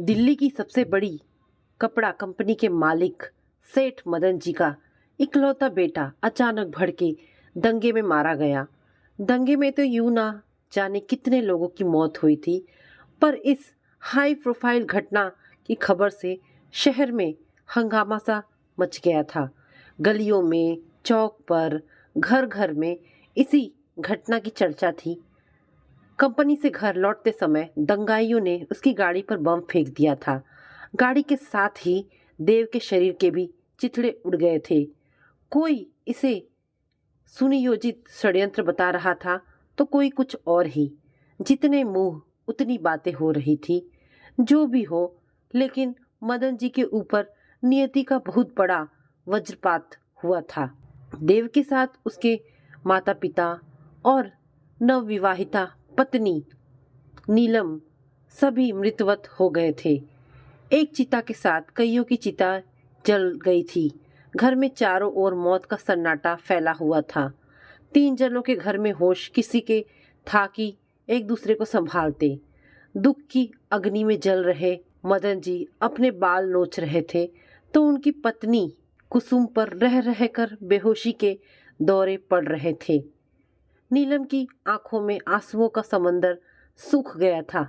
दिल्ली की सबसे बड़ी कपड़ा कंपनी के मालिक सेठ मदन जी का इकलौता बेटा अचानक भड़के दंगे में मारा गया। दंगे में तो यूं ना जाने कितने लोगों की मौत हुई थी, पर इस हाई प्रोफाइल घटना की खबर से शहर में हंगामा सा मच गया था। गलियों में, चौक पर, घर घर में इसी घटना की चर्चा थी। कंपनी से घर लौटते समय दंगाइयों ने उसकी गाड़ी पर बम फेंक दिया था। गाड़ी के साथ ही देव के शरीर के भी चिथड़े उड़ गए थे। कोई इसे सुनियोजित षड्यंत्र बता रहा था तो कोई कुछ और ही। जितने मुंह उतनी बातें हो रही थी। जो भी हो, लेकिन मदन जी के ऊपर नियति का बहुत बड़ा वज्रपात हुआ था। देव के साथ उसके माता पिता और नवविवाहिता पत्नी नीलम सभी मृतवत हो गए थे। एक चिता के साथ कईयों की चिता जल गई थी। घर में चारों ओर मौत का सन्नाटा फैला हुआ था। 3 जनों के घर में होश किसी के था कि एक दूसरे को संभालते। दुख की अग्नि में जल रहे मदन जी अपने बाल नोच रहे थे तो उनकी पत्नी कुसुम पर रह रहकर बेहोशी के दौरे पड़ रहे थे। नीलम की आंखों में आंसुओं का समंदर सूख गया था।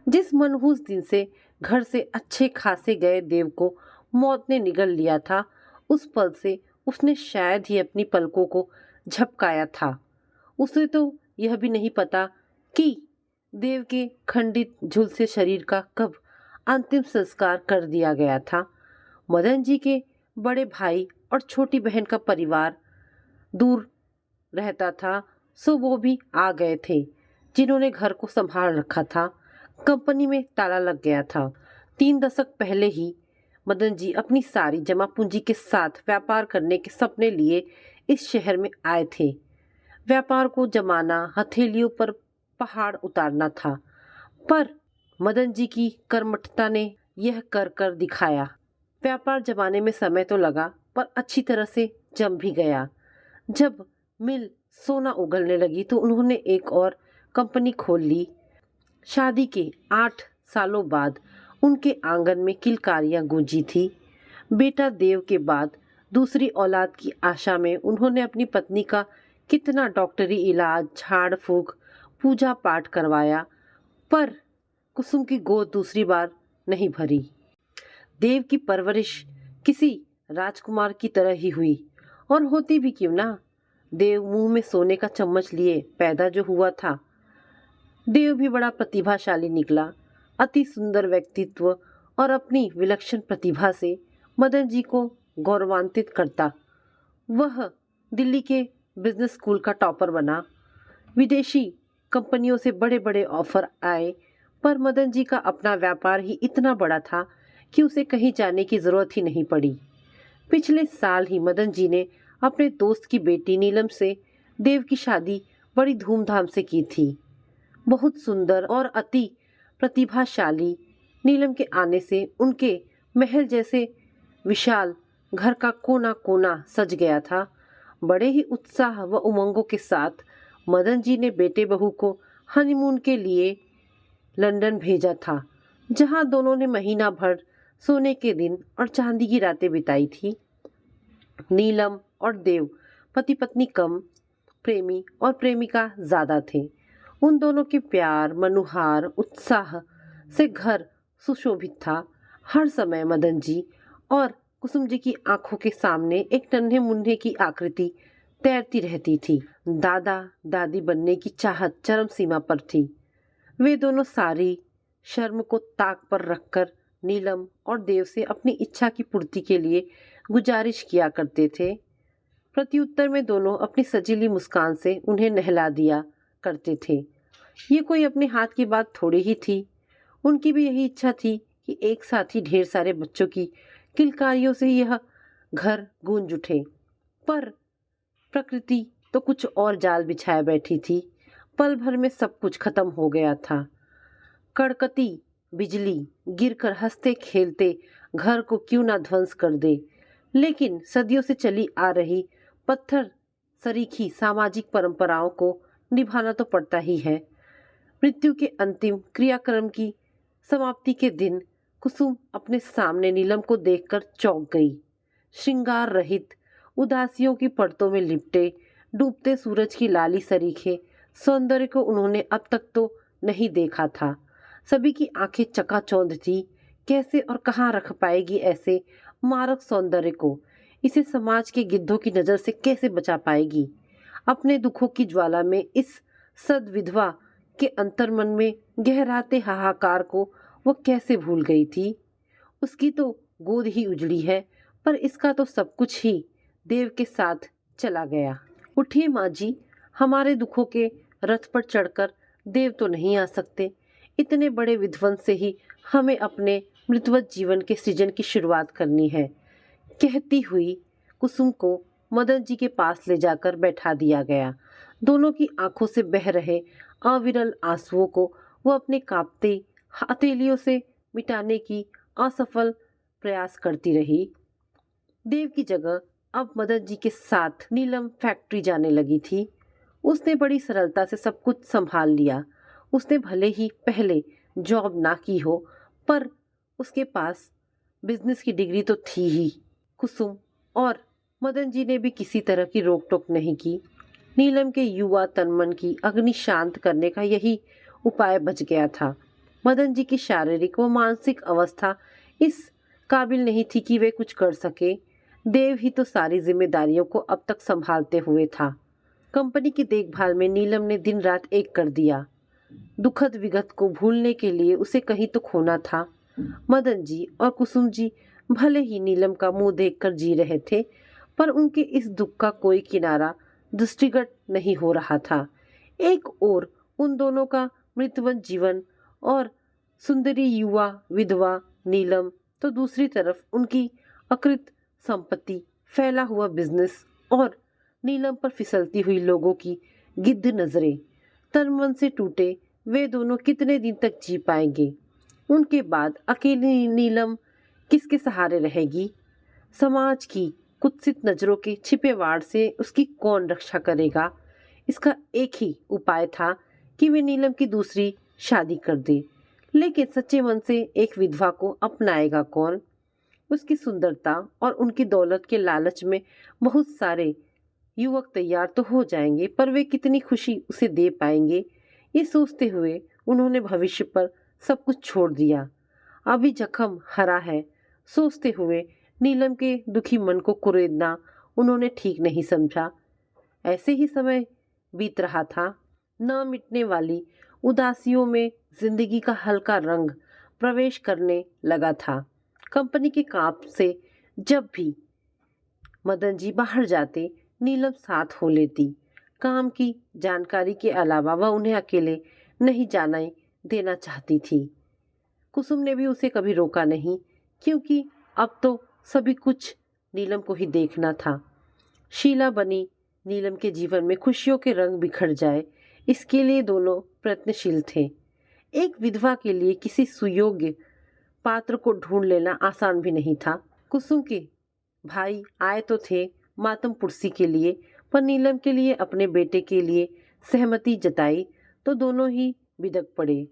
जिस मनहूस दिन से घर से अच्छे खासे गए देव को मौत ने निगल लिया था, उस पल से उसने शायद ही अपनी पलकों को झपकाया था। उसे तो यह भी नहीं पता कि देव के खंडित झुलसे शरीर का कब अंतिम संस्कार कर दिया गया था। मदन जी के बड़े भाई और छोटी बहन का परिवार दूर रहता था, सो वो भी आ गए थे जिन्होंने घर को संभाल रखा था। कंपनी में ताला लग गया था। 3 दशक पहले ही मदन जी अपनी सारी जमा पूंजी के साथ व्यापार करने के सपने लिए इस शहर में आए थे। व्यापार को जमाना, हथेलियों पर पहाड़ उतारना था, पर मदन जी की कर्मठता ने यह कर कर दिखाया। व्यापार जमाने में समय तो लगा, पर अच्छी तरह से जम भी गया। जब मिल सोना उगलने लगी तो उन्होंने एक और कंपनी खोल ली। शादी के 8 सालों बाद उनके आंगन में किलकारियां गूंजी थी। बेटा देव के बाद दूसरी औलाद की आशा में उन्होंने अपनी पत्नी का कितना डॉक्टरी इलाज, झाड़ फूक, पूजा पाठ करवाया, पर कुसुम की गोद दूसरी बार नहीं भरी। देव की परवरिश किसी राजकुमार की तरह ही हुई, और होती भी क्यों ना। देव मुंह में सोने का चम्मच लिए पैदा जो हुआ था। देव भी बड़ा प्रतिभाशाली निकला। अति सुंदर व्यक्तित्व और अपनी विलक्षण प्रतिभा से मदन जी को गौरवान्वित करता। वह दिल्ली के बिजनेस स्कूल का टॉपर बना। विदेशी कंपनियों से बड़े बड़े ऑफर आए, पर मदन जी का अपना व्यापार ही इतना बड़ा था कि उसे कहीं जाने की जरूरत ही नहीं पड़ी। पिछले साल ही मदन जी ने अपने दोस्त की बेटी नीलम से देव की शादी बड़ी धूमधाम से की थी। बहुत सुंदर और अति प्रतिभाशाली नीलम के आने से उनके महल जैसे विशाल घर का कोना कोना सज गया था। बड़े ही उत्साह व उमंगों के साथ मदन जी ने बेटे बहू को हनीमून के लिए लंदन भेजा था, जहां दोनों ने महीना भर सोने के दिन और चांदी की रातें बिताई थी। नीलम और देव पति पत्नी कम, प्रेमी और प्रेमिका ज्यादा थे। उन दोनों के प्यार, मनुहार उत्साह से घर सुशोभित था। हर समय मदन जी और कुसुम जी की आंखों के सामने एक नन्हे मुन्ने की आकृति तैरती रहती थी। दादा दादी बनने की चाहत चरम सीमा पर थी। वे दोनों सारी शर्म को ताक पर रखकर नीलम और देव से अपनी इच्छा की पूर्ति के लिए गुजारिश किया करते थे। प्रत्युत्तर में दोनों अपनी सजीली मुस्कान से उन्हें नहला दिया करते थे। ये कोई अपने हाथ की बात थोड़ी ही थी। उनकी भी यही इच्छा थी कि एक साथ ही ढेर सारे बच्चों की किलकारियों से यह घर गूंज उठे। पर प्रकृति तो कुछ और जाल बिछाए बैठी थी। पल भर में सब कुछ खत्म हो गया था। कड़कती बिजली गिरकर हंसते खेलते घर को क्यों ना ध्वंस कर दे, लेकिन सदियों से चली आ रही पत्थर सरीखी सामाजिक परंपराओं को निभाना तो पड़ता ही है। मृत्यु के अंतिम क्रियाक्रम की समाप्ति के दिन कुसुम अपने सामने नीलम को देखकर चौंक गई। श्रृंगार रहित, उदासियों की परतों में लिपटे डूबते सूरज की लाली सरीखे सौंदर्य को उन्होंने अब तक तो नहीं देखा था। सभी की आंखें चकाचौंध थी। कैसे और कहाँ रख पाएगी ऐसे मारक सौंदर्य को? इसे समाज के गिद्धों की नजर से कैसे बचा पाएगी? अपने दुखों की ज्वाला में इस सदविधवा के अंतर्मन में गहराते हाहाकार को वो कैसे भूल गई थी? उसकी तो गोद ही उजड़ी है, पर इसका तो सब कुछ ही देव के साथ चला गया। उठिए माँ जी, हमारे दुखों के रथ पर चढ़कर देव तो नहीं आ सकते। इतने बड़े विध्वंस से ही हमें अपने मृतवत जीवन के सृजन की शुरुआत करनी है। कहती हुई कुसुम को मदन जी के पास ले जाकर बैठा दिया गया। दोनों की आंखों से बह रहे अविरल आंसुओं को वो अपने कांपते हथेलियों से मिटाने की असफल प्रयास करती रही। देव की जगह अब मदन जी के साथ नीलम फैक्ट्री जाने लगी थी। उसने बड़ी सरलता से सब कुछ संभाल लिया। उसने भले ही पहले जॉब ना की हो, पर उसके पास बिजनेस की डिग्री तो थी ही। कुसुम और मदन जी ने भी किसी तरह की रोक टोक नहीं की। नीलम के युवा तनमन की अग्नि शांत करने का यही उपाय बच गया था। मदन जी की शारीरिक व मानसिक अवस्था इस काबिल नहीं थी कि वे कुछ कर सके। देव ही तो सारी जिम्मेदारियों को अब तक संभालते हुए था। कंपनी की देखभाल में नीलम ने दिन रात एक कर दिया। दुखद विगत को भूलने के लिए उसे कहीं तो खोना था। मदन जी और कुसुम जी भले ही नीलम का मुंह देखकर जी रहे थे, पर उनके इस दुख का कोई किनारा दृष्टिगत नहीं हो रहा था। एक ओर उन दोनों का मृतवन जीवन और सुंदरी युवा विधवा नीलम, तो दूसरी तरफ उनकी अकृत संपत्ति, फैला हुआ बिजनेस और नीलम पर फिसलती हुई लोगों की गिद्ध नजरें। तन मन से टूटे वे दोनों कितने दिन तक जी पाएंगे? उनके बाद अकेली नीलम किसके सहारे रहेगी? समाज की कुत्सित नजरों के छिपे वाड़ से उसकी कौन रक्षा करेगा? इसका एक ही उपाय था कि वे नीलम की दूसरी शादी कर दे। लेकिन सच्चे मन से एक विधवा को अपनाएगा कौन? उसकी सुंदरता और उनकी दौलत के लालच में बहुत सारे युवक तैयार तो हो जाएंगे, पर वे कितनी खुशी उसे दे पाएंगे? ये सोचते हुए उन्होंने भविष्य पर सब कुछ छोड़ दिया। अभी जख्म हरा है, सोचते हुए नीलम के दुखी मन को कुरेदना उन्होंने ठीक नहीं समझा। ऐसे ही समय बीत रहा था। न मिटने वाली उदासियों में जिंदगी का हल्का रंग प्रवेश करने लगा था। कंपनी के काम से जब भी मदन जी बाहर जाते, नीलम साथ हो लेती। काम की जानकारी के अलावा वह उन्हें अकेले नहीं जाने देना चाहती थी। कुसुम ने भी उसे कभी रोका नहीं, क्योंकि अब तो सभी कुछ नीलम को ही देखना था। शीला बनी नीलम के जीवन में खुशियों के रंग बिखर जाए, इसके लिए दोनों प्रयत्नशील थे। एक विधवा के लिए किसी सुयोग्य पात्र को ढूंढ लेना आसान भी नहीं था। कुसुम के भाई आए तो थे मातम पुरसी के लिए, पर नीलम के लिए अपने बेटे के लिए सहमति जताई तो दोनों ही बिदक पड़े।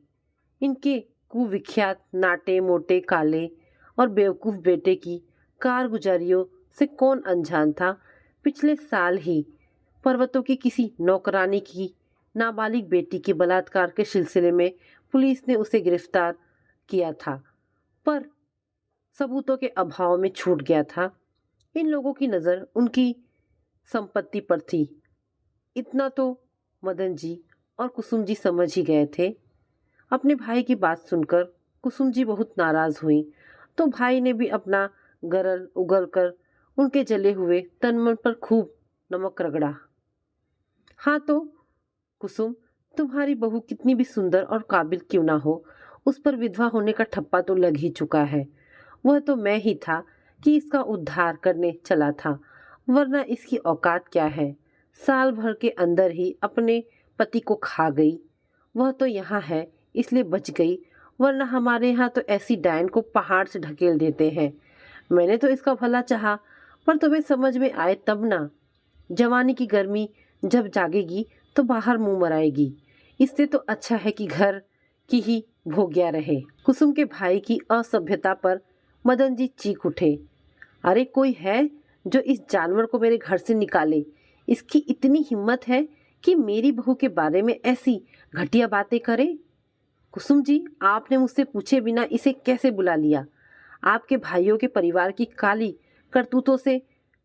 इनके कुविख्यात नाटे मोटे काले और बेवकूफ बेटे की कारगुजारियों से कौन अनजान था? पिछले साल ही पर्वतों की किसी नौकरानी की नाबालिग बेटी के बलात्कार के सिलसिले में पुलिस ने उसे गिरफ्तार किया था, पर सबूतों के अभाव में छूट गया था। इन लोगों की नज़र उनकी संपत्ति पर थी। इतना तो मदन जी और कुसुम जी समझ ही गए थे। अपने भाई की बात सुनकर कुसुम जी बहुत नाराज हुई, तो भाई ने भी अपना गरल उगल कर उनके जले हुए तन मन पर खूब नमक रगड़ा। हाँ तो कुसुम, तुम्हारी बहू कितनी भी सुंदर और काबिल क्यों ना हो, उस पर विधवा होने का ठप्पा तो लग ही चुका है। वह तो मैं ही था कि इसका उद्धार करने चला था, वरना इसकी औकात क्या है? साल भर के अंदर ही अपने पति को खा गई। वह तो यहाँ है इसलिए बच गई, वरना हमारे यहाँ तो ऐसी डायन को पहाड़ से ढकेल देते हैं। मैंने तो इसका भला चाहा, पर तुम्हें समझ में आए तब ना। जवानी की गर्मी जब जागेगी तो बाहर मुंह मराएगी। इससे तो अच्छा है कि घर की ही भोग्या रहे। कुसुम के भाई की असभ्यता पर मदन जी चीख उठे। अरे कोई है जो इस जानवर को मेरे घर से निकाले? इसकी इतनी हिम्मत है कि मेरी बहू के बारे में ऐसी घटिया बातें करे? कुसुम जी, आपने मुझसे पूछे बिना इसे कैसे बुला लिया? आपके भाइयों के परिवार की काली करतूतों से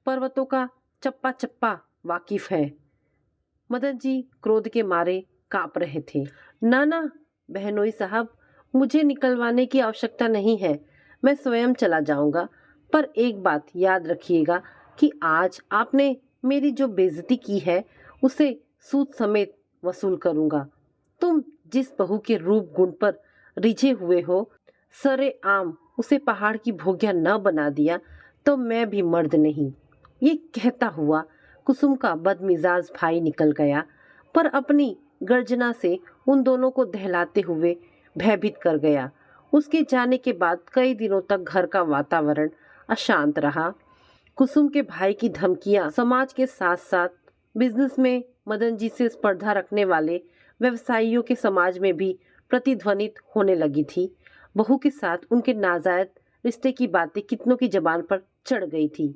पर्वतों का चप्पा चप्पा वाकिफ है। मदन जी क्रोध के मारे कांप रहे थे। ना ना बहनोई साहब, मुझे निकलवाने की आवश्यकता नहीं है, मैं स्वयं चला जाऊंगा। पर एक बात याद रखिएगा कि आज आपने मेरी जो बेइज्जती की है उसे सूद समेत वसूल करूंगा। तुम जिस बहू के रूप गुण पर रिझे हुए हो, सरे आम उसे पहाड़ की भोग्या न बना दिया तो मैं भी मर्द नहीं। ये कहता हुआ कुसुम का बदमिजाज भाई निकल गया, पर अपनी गर्जना से उन दोनों को दहलाते हुए भयभीत कर गया। उसके जाने के बाद कई दिनों तक घर का वातावरण अशांत रहा। कुसुम के भाई की धमकियां समाज के साथ साथ बिजनेस में मदन जी से स्पर्धा रखने वाले व्यवसायियों के समाज में भी प्रतिध्वनित होने लगी थी। बहू के साथ उनके नाजायज रिश्ते की बातें कितनों की जबान पर चढ़ गई थी।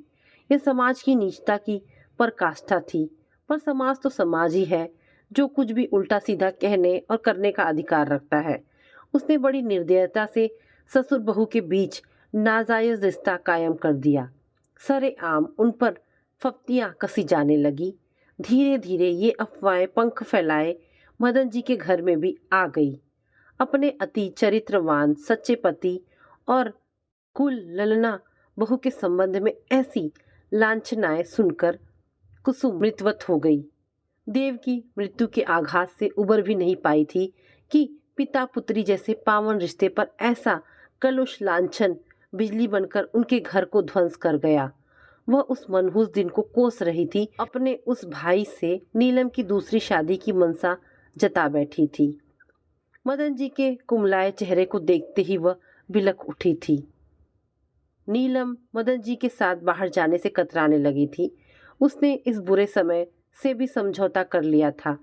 यह समाज की नीचता की पराकाष्ठा थी, पर समाज तो समाज ही है, जो कुछ भी उल्टा सीधा कहने और करने का अधिकार रखता है। उसने बड़ी निर्दयता से ससुर बहू के बीच नाजायज रिश्ता कायम कर दिया। सरेआम उन पर फप्तियां कसी जाने लगी। धीरे धीरे ये अफवाहें पंख फैलाए मदन जी के घर में भी आ गई। अपने अति चरित्रवान सच्चे पति और कुल ललना बहू के संबंध में ऐसी लांछनाएं सुनकर कुसुम मृतवत हो गई। देव की मृत्यु के आघात से उबर भी नहीं पाई थी कि पिता पुत्री जैसे पावन रिश्ते पर ऐसा कलुष लांछन बिजली बनकर उनके घर को ध्वंस कर गया। वह उस मनहूस दिन को कोस रही थी। अपने उस भाई से नीलम की दूसरी शादी की मनसा जता बैठी थी। मदन जी के कुमलाए चेहरे को देखते ही वह बिलख उठी थी। नीलम मदन जी के साथ बाहर जाने से कतराने लगी थी। उसने इस बुरे समय से भी समझौता कर लिया था,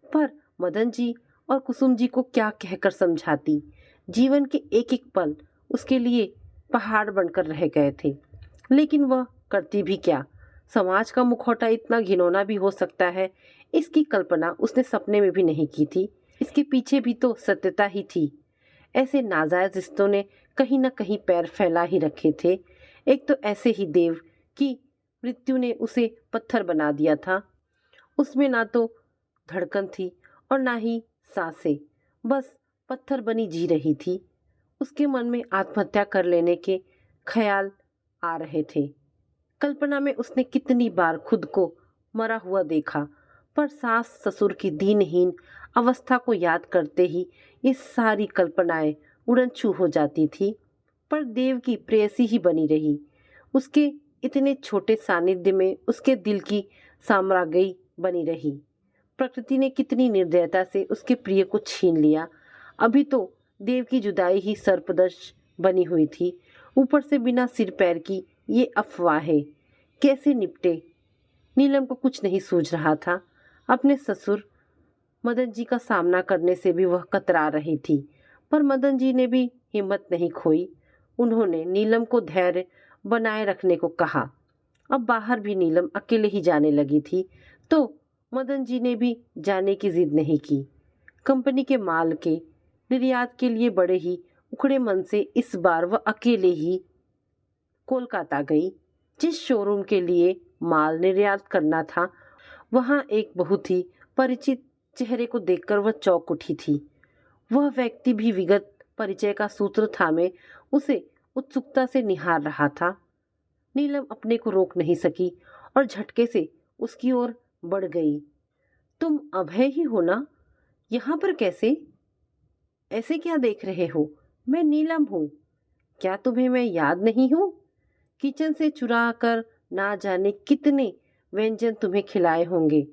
पर मदन जी और कुसुम जी को क्या कहकर समझाती। जीवन के एक एक पल उसके लिए पहाड़ बनकर रह गए थे, लेकिन वह करती भी क्या। समाज का मुखौटा इतना घिनौना भी हो सकता है, इसकी कल्पना उसने सपने में भी नहीं की थी। इसके पीछे भी तो सत्यता ही थी। ऐसे नाजायज रिश्तों ने कहीं न कहीं पैर फैला ही रखे थे। एक तो ऐसे ही देव की मृत्यु ने उसे पत्थर बना दिया था। उसमें ना तो धड़कन थी और ना ही सांसें, बस पत्थर बनी जी रही थी। उसके मन में आत्महत्या कर लेने के ख्याल आ रहे थे। कल्पना में उसने कितनी बार खुद को मरा हुआ देखा, पर सास ससुर की दीनहीन अवस्था को याद करते ही ये सारी कल्पनाएं उड़नछू हो जाती थी। पर देव की प्रेयसी ही बनी रही। उसके इतने छोटे सानिध्य में उसके दिल की साम्राज्ञी बनी रही। प्रकृति ने कितनी निर्दयता से उसके प्रिय को छीन लिया। अभी तो देव की जुदाई ही सर्पदंश बनी हुई थी, ऊपर से बिना सिर पैर की ये अफवाहें कैसे निपटे। नीलम को कुछ नहीं सूझ रहा था। अपने ससुर मदन जी का सामना करने से भी वह कतरा रही थी, पर मदन जी ने भी हिम्मत नहीं खोई। उन्होंने नीलम को धैर्य बनाए रखने को कहा। अब बाहर भी नीलम अकेले ही जाने लगी थी, तो मदन जी ने भी जाने की जिद नहीं की। कंपनी के माल के निर्यात के लिए बड़े ही उखड़े मन से इस बार वह अकेले ही कोलकाता गई। जिस शोरूम के लिए माल निर्यात करना था, वहां एक बहुत ही परिचित चेहरे को देखकर वह चौंक उठी थी। वह व्यक्ति भी विगत परिचय का सूत्र थामे उसे उत्सुकता से निहार रहा था। नीलम अपने को रोक नहीं सकी और झटके से उसकी ओर बढ़ गई। तुम अभय ही हो ना? यहाँ पर कैसे? ऐसे क्या देख रहे हो? मैं नीलम हूँ। क्या तुम्हें मैं याद नहीं हूँ? किचन से चुरा कर ना जाने कितने व्यंजन तुम्हें खिलाए होंगे।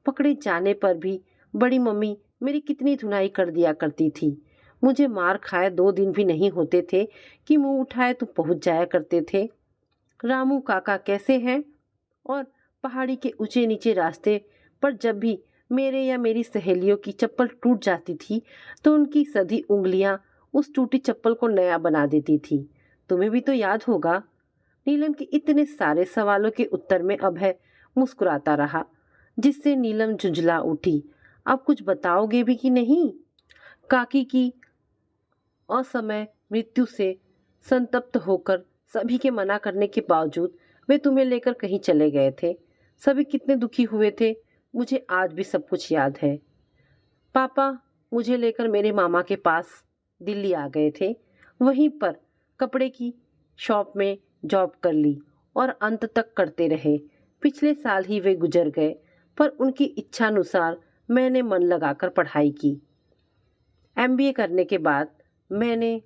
पकड़े जाने पर भी बड़ी मम्मी मेरी कितनी धुनाई कर दिया करती थी। मुझे मार खाए 2 दिन भी नहीं होते थे कि मुंह उठाए तुम पहुंच जाया करते थे। रामू काका कैसे हैं? और पहाड़ी के ऊंचे नीचे रास्ते पर जब भी मेरे या मेरी सहेलियों की चप्पल टूट जाती थी तो उनकी सधी उंगलियां उस टूटी चप्पल को नया बना देती थी। तुम्हें भी तो याद होगा। नीलम के इतने सारे सवालों के उत्तर में अभय मुस्कुराता रहा, जिससे नीलम झुंझला उठी। अब कुछ बताओगे भी कि नहीं? काकी की असमय मृत्यु से संतप्त होकर सभी के मना करने के बावजूद वे तुम्हें लेकर कहीं चले गए थे। सभी कितने दुखी हुए थे, मुझे आज भी सब कुछ याद है। पापा मुझे लेकर मेरे मामा के पास दिल्ली आ गए थे। वहीं पर कपड़े की शॉप में जॉब कर ली और अंत तक करते रहे। पिछले साल ही वे गुजर गए, पर उनकी इच्छानुसार मैंने मन लगाकर पढ़ाई की। एमबीए करने के बाद मैंने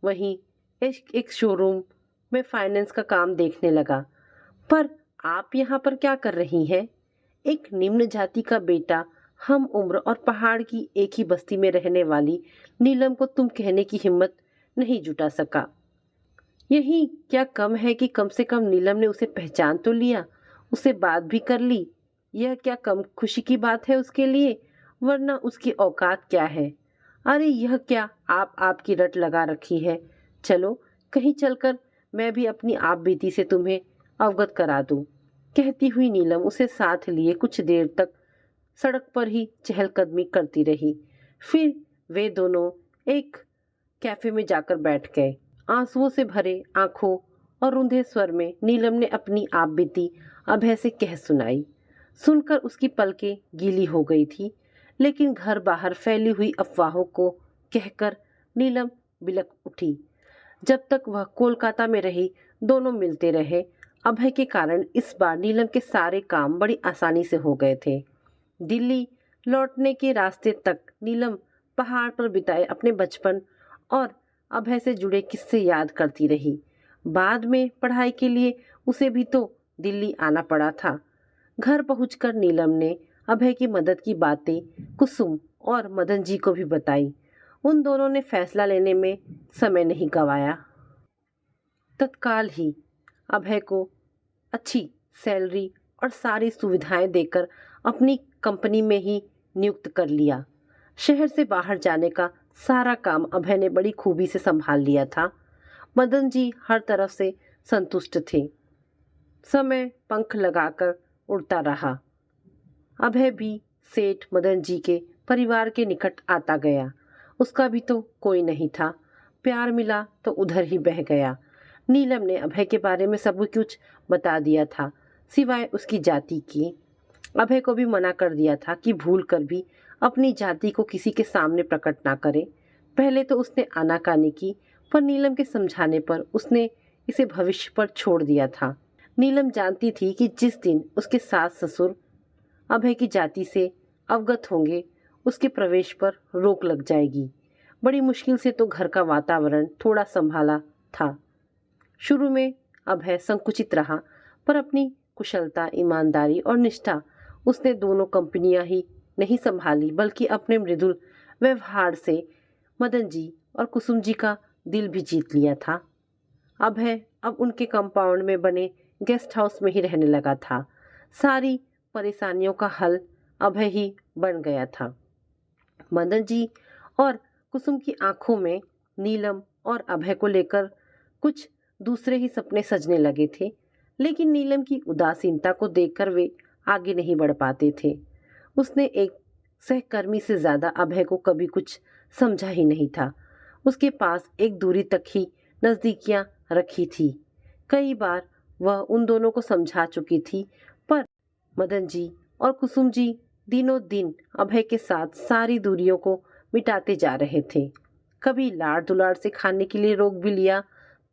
वहीं एक शोरूम में फाइनेंस का काम देखने लगा। पर आप यहाँ पर क्या कर रही हैं? एक निम्न जाति का बेटा, हम उम्र और पहाड़ की एक ही बस्ती में रहने वाली नीलम को तुम कहने की हिम्मत नहीं जुटा सका। यही क्या कम है कि कम से कम नीलम ने उसे पहचान तो लिया, उसे बात भी कर ली। यह क्या कम खुशी की बात है उसके लिए? वरना उसकी औकात क्या है? अरे यह क्या आपकी रट लगा रखी है। चलो कहीं चलकर मैं भी अपनी आप बीती से तुम्हें अवगत करा दूं। कहती हुई नीलम उसे साथ लिए कुछ देर तक सड़क पर ही चहलकदमी करती रही। फिर वे दोनों एक कैफे में जाकर बैठ गए। आंसुओं से भरे आंखों और रुंधे स्वर में नीलम ने अपनी आप बीती अभय से कह सुनाई। सुनकर उसकी पलकें गीली हो गई थी, लेकिन घर बाहर फैली हुई अफवाहों को कहकर नीलम बिलक उठी। जब तक वह कोलकाता में रही दोनों मिलते रहे। अभय के कारण इस बार नीलम के सारे काम बड़ी आसानी से हो गए थे। दिल्ली लौटने के रास्ते तक नीलम पहाड़ पर बिताए अपने बचपन और अभय से जुड़े किस्से याद करती रही। बाद में पढ़ाई के लिए उसे भी तो दिल्ली आना पड़ा था। घर पहुंचकर नीलम ने अभय की मदद की बातें कुसुम और मदन जी को भी बताई। उन दोनों ने फैसला लेने में समय नहीं गंवाया। तत्काल ही अभय को अच्छी सैलरी और सारी सुविधाएं देकर अपनी कंपनी में ही नियुक्त कर लिया। शहर से बाहर जाने का सारा काम अभय ने बड़ी खूबी से संभाल लिया था। मदन जी हर तरफ से संतुष्ट थे। समय पंख लगाकर उड़ता रहा। अभय भी सेठ मदन जी के परिवार के निकट आता गया। उसका भी तो कोई नहीं था। प्यार मिला तो उधर ही बह गया। नीलम ने अभय के बारे में सब कुछ बता दिया था, सिवाय उसकी जाति की। अभय को भी मना कर दिया था कि भूल कर भी अपनी जाति को किसी के सामने प्रकट ना करे। पहले तो उसने आनाकानी की, पर नीलम के समझाने पर उसने इसे भविष्य पर छोड़ दिया था। नीलम जानती थी कि जिस दिन उसके सास ससुर अभय की जाति से अवगत होंगे, उसके प्रवेश पर रोक लग जाएगी। बड़ी मुश्किल से तो घर का वातावरण थोड़ा संभाला था। शुरू में अभय संकुचित रहा, पर अपनी कुशलता, ईमानदारी और निष्ठा उसने दोनों कंपनियां ही नहीं संभाली, बल्कि अपने मृदुल व्यवहार से मदन जी और कुसुम जी का दिल भी जीत लिया था। अभय अब उनके कंपाउंड में बने गेस्ट हाउस में ही रहने लगा था। सारी परेशानियों का हल अभय ही बन गया था। मदन जी और कुसुम की आंखों में नीलम और अभय को लेकर कुछ दूसरे ही सपने सजने लगे थे, लेकिन नीलम की उदासीनता को देखकर वे आगे नहीं बढ़ पाते थे। उसने एक सहकर्मी से ज्यादा अभय को कभी कुछ समझा ही नहीं था। उसके पास एक दूरी तक ही नजदीकियां रखी थी। कई बार वह उन दोनों को समझा चुकी थी, पर मदन जी और कुसुम जी दिनों दिन अभय के साथ सारी दूरियों को मिटाते जा रहे थे। कभी लाड़ दुलाड़ से खाने के लिए रोक भी लिया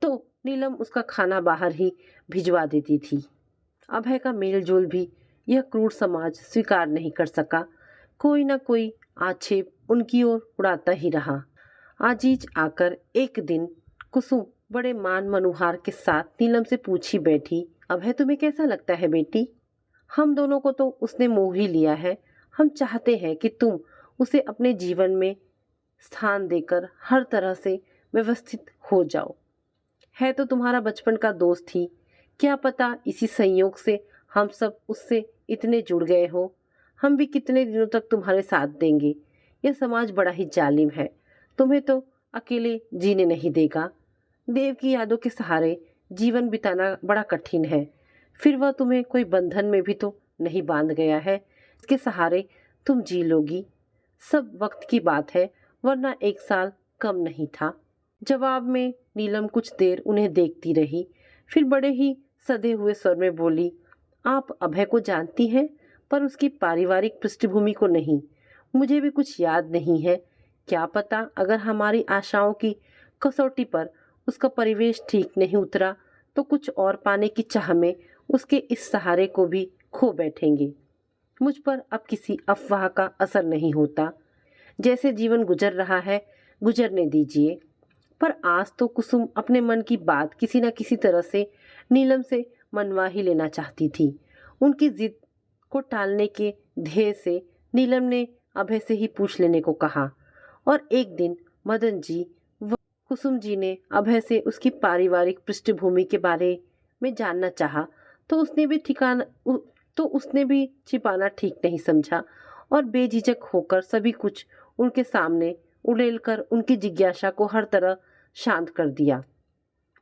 तो नीलम उसका खाना बाहर ही भिजवा देती थी। अभय का मेलजोल भी यह क्रूर समाज स्वीकार नहीं कर सका। कोई ना कोई आक्षेप उनकी ओर उड़ाता ही रहा। आजीज आकर एक दिन कुसुम बड़े मान मनुहार के साथ नीलम से पूछी बैठी, अभय तुम्हें कैसा लगता है बेटी? हम दोनों को तो उसने मोह ही लिया है। हम चाहते हैं कि तुम उसे अपने जीवन में स्थान देकर हर तरह से व्यवस्थित हो जाओ। है तो तुम्हारा बचपन का दोस्त ही, क्या पता इसी संयोग से हम सब उससे इतने जुड़ गए हो। हम भी कितने दिनों तक तुम्हारे साथ देंगे। यह समाज बड़ा ही जालिम है, तुम्हें तो अकेले जीने नहीं देगा। देव की यादों के सहारे जीवन बिताना बड़ा कठिन है। फिर वह तुम्हें कोई बंधन में भी तो नहीं बांध गया है, इसके सहारे तुम जी लोगी। सब वक्त की बात है, वरना 1 साल कम नहीं था। जवाब में नीलम कुछ देर उन्हें देखती रही, फिर बड़े ही सधे हुए स्वर में बोली, आप अभय को जानती हैं, पर उसकी पारिवारिक पृष्ठभूमि को नहीं। मुझे भी कुछ याद नहीं है। क्या पता अगर हमारी आशाओं की कसौटी पर उसका परिवेश ठीक नहीं उतरा तो कुछ और पाने की चाह में उसके इस सहारे को भी खो बैठेंगे। मुझ पर अब किसी अफवाह का असर नहीं होता। जैसे जीवन गुजर रहा है गुजरने दीजिए। पर आज तो कुसुम अपने मन की बात किसी न किसी तरह से नीलम से मनवा ही लेना चाहती थी। उनकी जिद को टालने के ध्येय से नीलम ने अभय से ही पूछ लेने को कहा। और एक दिन मदन जी व कुसुम जी ने अभय से उसकी पारिवारिक पृष्ठभूमि के बारे में जानना चाहा, तो उसने भी छिपाना ठीक नहीं समझा और बेझिझक होकर सभी कुछ उनके सामने उड़ेलकर उनकी जिज्ञासा को हर तरह शांत कर दिया।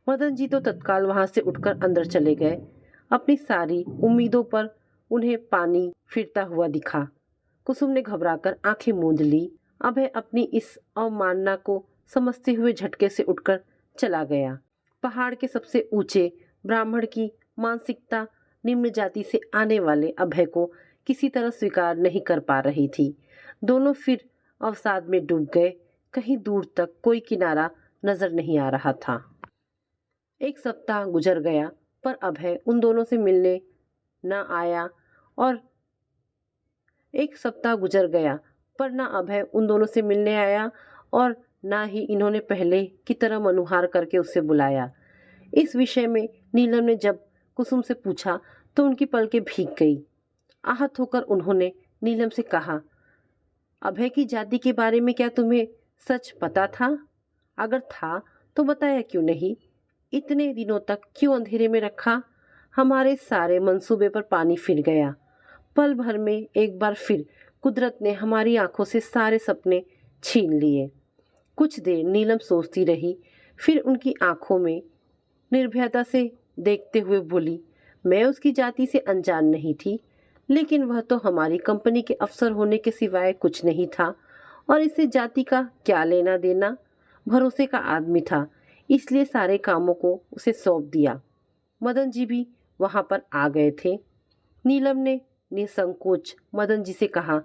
मदन जी तो तत्काल वहां से उठकर अंदर चले गए। अपनी सारी उम्मीदों पर उन्हें पानी फिरता हुआ दिखा। कुसुम ने घबराकर आंखें मूंद ली। अभय अपनी इस अवमानना को समझते हुए झटके से उठकर चला गया। पहाड़ के सबसे ऊंचे ब्राह्मण की मानसिकता निम्न जाति से आने वाले अभय को किसी तरह स्वीकार नहीं कर पा रही थी। दोनों फिर अवसाद में डूब गए। कहीं दूर तक कोई किनारा नजर नहीं आ रहा था। 1 सप्ताह गुजर गया, पर अभय उन दोनों से मिलने न आया और 1 सप्ताह गुजर गया पर न अभय उन दोनों से मिलने आया और न ही इन्होंने पहले की तरह मनुहार करके उसे बुलाया। इस विषय में नीलम ने जब कुसुम से पूछा तो उनकी पलकें भीग गई। आहत होकर उन्होंने नीलम से कहा, अभय की जाति के बारे में क्या तुम्हें सच पता था? अगर था तो बताया क्यों नहीं? इतने दिनों तक क्यों अंधेरे में रखा? हमारे सारे मंसूबे पर पानी फिर गया। पल भर में एक बार फिर कुदरत ने हमारी आंखों से सारे सपने छीन लिए। कुछ देर नीलम सोचती रही, फिर उनकी आंखों में निर्भयता से देखते हुए बोली, मैं उसकी जाति से अनजान नहीं थी, लेकिन वह तो हमारी कंपनी के अफसर होने के सिवाय कुछ नहीं था और इससे जाति का क्या लेना देना। भरोसे का आदमी था, इसलिए सारे कामों को उसे सौंप दिया। मदन जी भी वहां पर आ गए थे। नीलम ने निसंकोच मदन जी से कहा,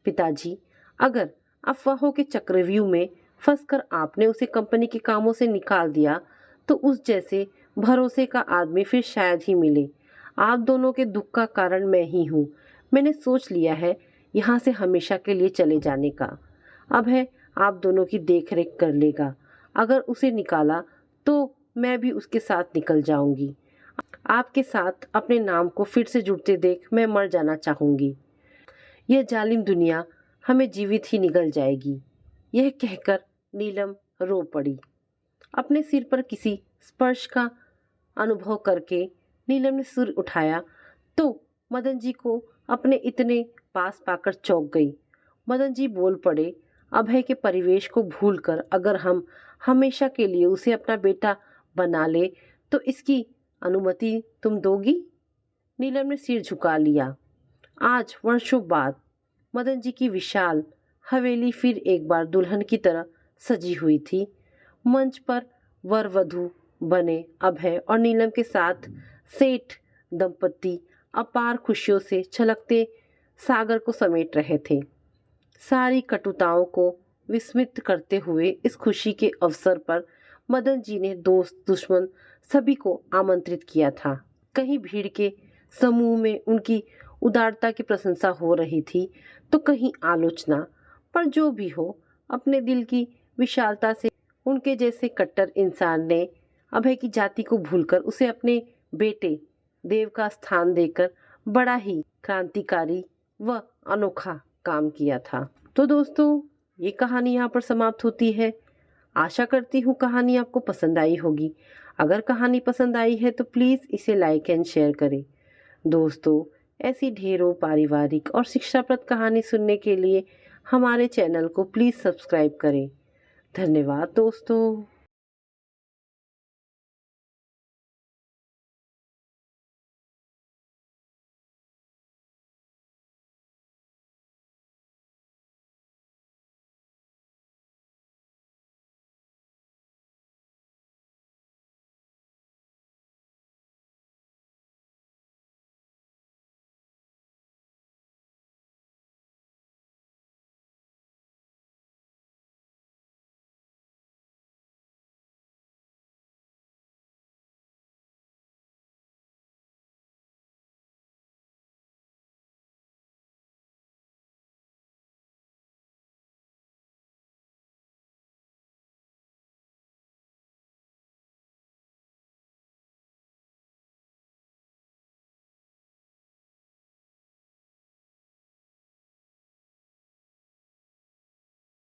पिताजी, अगर अफवाहों के चक्रव्यूह में फंसकर आपने उसे कंपनी के कामों से निकाल दिया तो उस जैसे भरोसे का आदमी फिर शायद ही मिले। आप दोनों के दुख का कारण मैं ही हूँ। मैंने सोच लिया है यहाँ से हमेशा के लिए चले जाने का। अब है आप दोनों की देख रेख कर लेगा। अगर उसे निकाला तो मैं भी उसके साथ निकल जाऊंगी। आपके साथ अपने नाम को फिर से जुड़ते देख मैं मर जाना चाहूंगी। यह जालिम दुनिया हमें जीवित ही निगल जाएगी। यह कहकर नीलम रो पड़ी। अपने सिर पर किसी स्पर्श का अनुभव करके नीलम ने सिर उठाया तो मदन जी को अपने इतने पास पाकर चौंक गई। मदन जी बोल पड़े, अभय के परिवेश को भूलकर अगर हम हमेशा के लिए उसे अपना बेटा बना ले तो इसकी अनुमति तुम दोगी? नीलम ने सिर झुका लिया। आज वर्षों बाद मदन जी की विशाल हवेली फिर एक बार दुल्हन की तरह सजी हुई थी। मंच पर वर वधू बने अभय और नीलम के साथ सेठ दंपति अपार खुशियों से छलकते सागर को समेट रहे थे। सारी कटुताओं को विस्मित करते हुए इस खुशी के अवसर पर मदन जी ने दोस्त दुश्मन सभी को आमंत्रित किया था। कहीं भीड़ के समूह में उनकी उदारता की प्रशंसा हो रही थी तो कहीं आलोचना, पर जो भी हो अपने दिल की विशालता से उनके जैसे कट्टर इंसान ने अभय की जाति को भूलकर उसे अपने बेटे देव का स्थान देकर बड़ा ही क्रांतिकारी व अनोखा काम किया था। तो दोस्तों, ये कहानी यहाँ पर समाप्त होती है। आशा करती हूँ कहानी आपको पसंद आई होगी। अगर कहानी पसंद आई है तो प्लीज़ इसे लाइक एंड शेयर करें। दोस्तों, ऐसी ढेरों पारिवारिक और शिक्षाप्रद कहानी सुनने के लिए हमारे चैनल को प्लीज़ सब्सक्राइब करें। धन्यवाद दोस्तों।